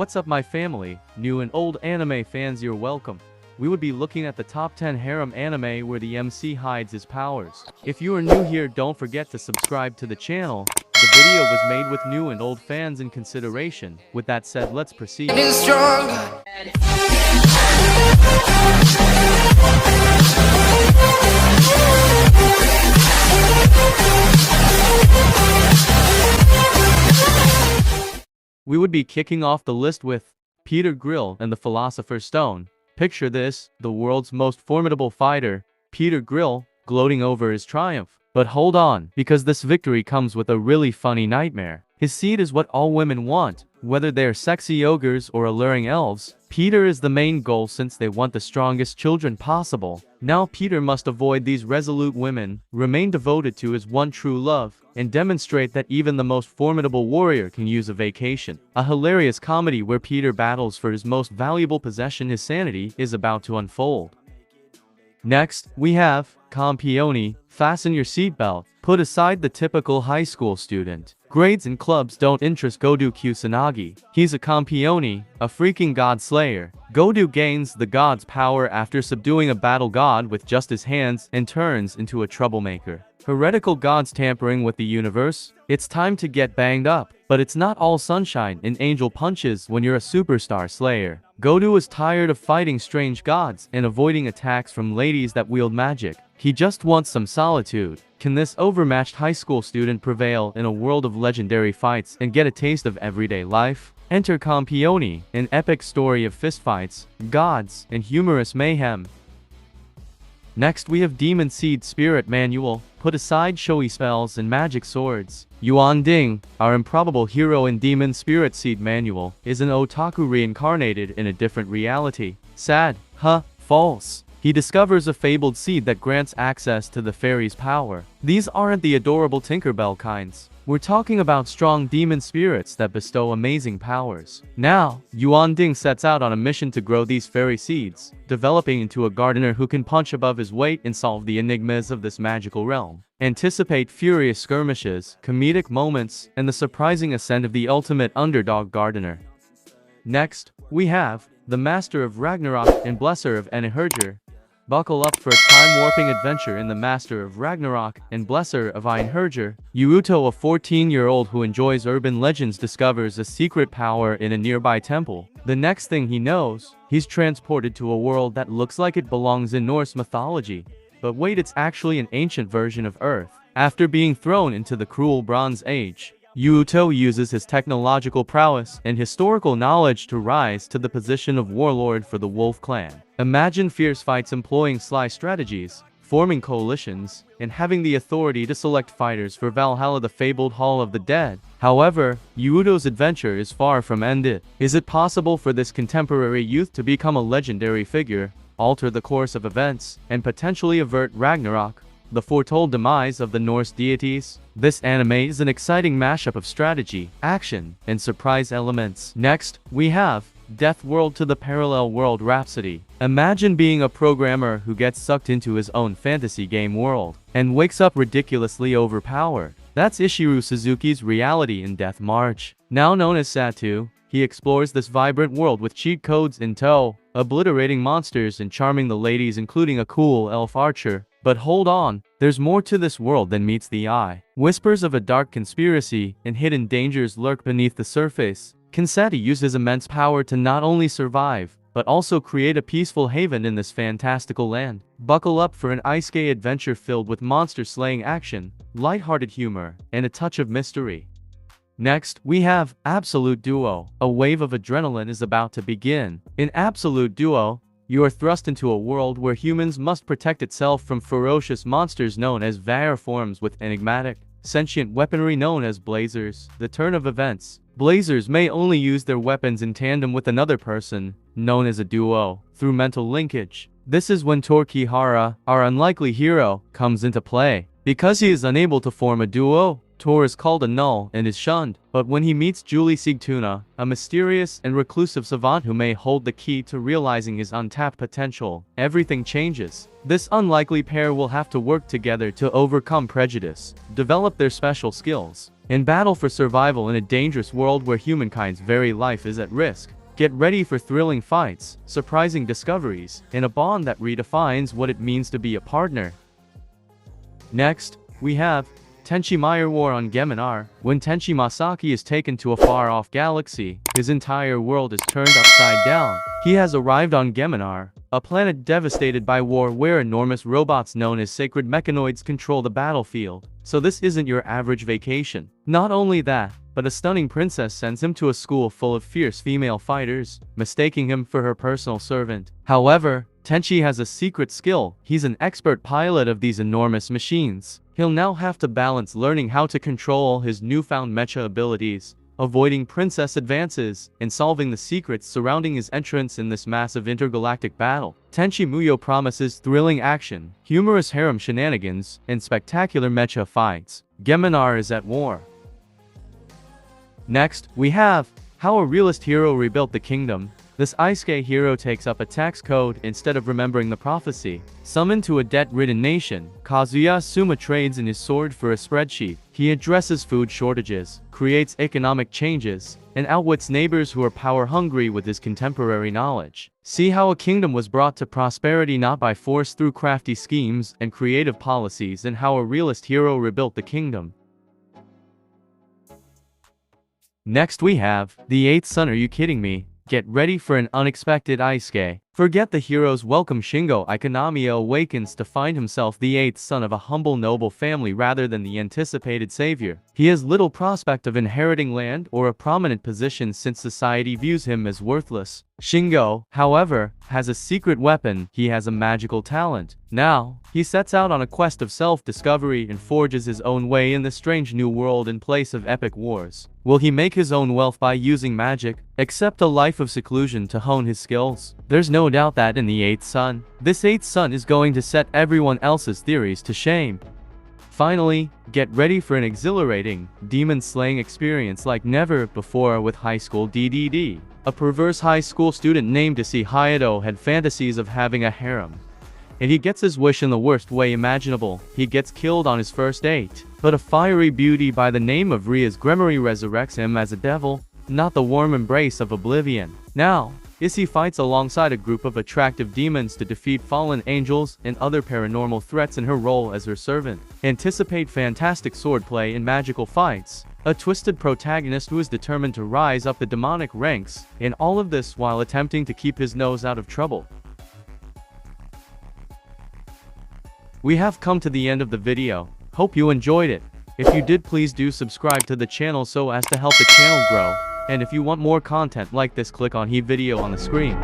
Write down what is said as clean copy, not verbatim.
What's up my family, new and old anime fans, you're welcome. We would be looking at the top 10 harem anime where the MC hides his powers. If you are new here, don't forget to subscribe to the channel. The video was made with new and old fans in consideration. With that said, let's proceed. We would be kicking off the list with Peter Grill and the Philosopher's Stone. Picture this, the world's most formidable fighter, Peter Grill, gloating over his triumph. But hold on, because this victory comes with a really funny nightmare. His seed is what all women want, whether they're sexy ogres or alluring elves. Peter is the main goal since they want the strongest children possible. Now Peter must avoid these resolute women, remain devoted to his one true love, and demonstrate that even the most formidable warrior can use a vacation. A hilarious comedy where Peter battles for his most valuable possession, his sanity, is about to unfold. Next, we have Campione. Fasten your seatbelt. Put aside the typical high school student. Grades and clubs don't interest Godu Kusanagi. He's a Campione, a freaking god slayer. Godu gains the god's power after subduing a battle god with just his hands and turns into a troublemaker. Heretical gods tampering with the universe? It's time to get banged up. But it's not all sunshine and angel punches when you're a superstar slayer. Godu is tired of fighting strange gods and avoiding attacks from ladies that wield magic. He just wants some solitude. Can this overmatched high school student prevail in a world of legendary fights and get a taste of everyday life? Enter Campione, an epic story of fistfights, gods, and humorous mayhem. Next we have Demon Seed Spirit Manual. Put aside showy spells and magic swords. Yuan Ding, our improbable hero in Demon Spirit Seed Manual, is an otaku reincarnated in a different reality. Sad, huh? False. He discovers a fabled seed that grants access to the fairy's power. These aren't the adorable Tinkerbell kinds. We're talking about strong demon spirits that bestow amazing powers. Now, Yuan Ding sets out on a mission to grow these fairy seeds, developing into a gardener who can punch above his weight and solve the enigmas of this magical realm. Anticipate furious skirmishes, comedic moments, and the surprising ascent of the ultimate underdog gardener. Next, we have the Master of Ragnarok and Blesser of Einherjar. Buckle up for a time-warping adventure in the Master of Ragnarok and Blesser of Einherjar. Yuuto, a 14-year-old who enjoys urban legends, discovers a secret power in a nearby temple. The next thing he knows, he's transported to a world that looks like it belongs in Norse mythology. But wait, it's actually an ancient version of Earth. After being thrown into the cruel Bronze Age, Yuuto uses his technological prowess and historical knowledge to rise to the position of warlord for the Wolf Clan. Imagine fierce fights employing sly strategies, forming coalitions, and having the authority to select fighters for Valhalla, the fabled Hall of the Dead. However, Yuuto's adventure is far from ended. Is it possible for this contemporary youth to become a legendary figure, alter the course of events, and potentially avert Ragnarok, the foretold demise of the Norse deities? This anime is an exciting mashup of strategy, action, and surprise elements. Next, we have Death World to the Parallel World Rhapsody. Imagine being a programmer who gets sucked into his own fantasy game world and wakes up ridiculously overpowered. That's Ishiru Suzuki's reality in Death March. Now known as Satu, he explores this vibrant world with cheat codes in tow, obliterating monsters and charming the ladies, including a cool elf archer. But hold on, there's more to this world than meets the eye. Whispers of a dark conspiracy and hidden dangers lurk beneath the surface. Kinsati uses immense power to not only survive, but also create a peaceful haven in this fantastical land. Buckle up for an isekai adventure filled with monster-slaying action, lighthearted humor, and a touch of mystery. Next, we have Absolute Duo. A wave of adrenaline is about to begin. In Absolute Duo, you are thrust into a world where humans must protect itself from ferocious monsters known as vampire forms with enigmatic, sentient weaponry known as blazers. The turn of events. Blazers may only use their weapons in tandem with another person, known as a duo, through mental linkage. This is when Torquihara, our unlikely hero, comes into play. Because he is unable to form a duo, Tor is called a null and is shunned. But when he meets Julie Sigtuna, a mysterious and reclusive savant who may hold the key to realizing his untapped potential, everything changes. This unlikely pair will have to work together to overcome prejudice, develop their special skills, In battle for survival in a dangerous world where humankind's very life is at risk. Get ready for thrilling fights, surprising discoveries, and a bond that redefines what it means to be a partner. Next, we have Tenchi Meyer War on Geminar. When Tenchi Masaki is taken to a far-off galaxy, his entire world is turned upside down. He has arrived on Geminar, a planet devastated by war where enormous robots known as sacred mechanoids control the battlefield. So this isn't your average vacation. Not only that, but a stunning princess sends him to a school full of fierce female fighters, mistaking him for her personal servant. However, Tenchi has a secret skill. He's an expert pilot of these enormous machines. He'll now have to balance learning how to control his newfound mecha abilities, avoiding princess advances, and solving the secrets surrounding his entrance in this massive intergalactic battle. Tenchi Muyo promises thrilling action, humorous harem shenanigans, and spectacular mecha fights. Geminar is at war. Next, we have How a Realist Hero Rebuilt the Kingdom. This Isekai hero takes up a tax code instead of remembering the prophecy. Summoned to a debt-ridden nation, Kazuya Suma trades in his sword for a spreadsheet. He addresses food shortages, creates economic changes, and outwits neighbors who are power-hungry with his contemporary knowledge. See how a kingdom was brought to prosperity not by force through crafty schemes and creative policies, and how a realist hero rebuilt the kingdom. Next we have The Eighth Son. Are you kidding me? Get ready for an unexpected Isekai. Forget the hero's welcome. Shingo Ikonamiya awakens to find himself the eighth son of a humble noble family rather than the anticipated savior. He has little prospect of inheriting land or a prominent position since society views him as worthless. Shingo, however, has a secret weapon. He has a magical talent. Now, he sets out on a quest of self-discovery and forges his own way in the strange new world in place of epic wars. Will he make his own wealth by using magic? Accept a life of seclusion to hone his skills? There's no doubt that in The Eighth Son, this eighth son is going to set everyone else's theories to shame. Finally, get ready for an exhilarating, demon-slaying experience like never before with High School DDD. A perverse high school student named Issei Hayato had fantasies of having a harem. And he gets his wish in the worst way imaginable. He gets killed on his first date. But a fiery beauty by the name of Ria's Gremory resurrects him as a devil, not the warm embrace of oblivion. Now, Issei fights alongside a group of attractive demons to defeat fallen angels and other paranormal threats in her role as her servant. Anticipate fantastic swordplay and magical fights. A twisted protagonist who is determined to rise up the demonic ranks, and all of this while attempting to keep his nose out of trouble. We have come to the end of the video. Hope you enjoyed it. If you did, please do subscribe to the channel so as to help the channel grow. And if you want more content like this, click on the video on the screen.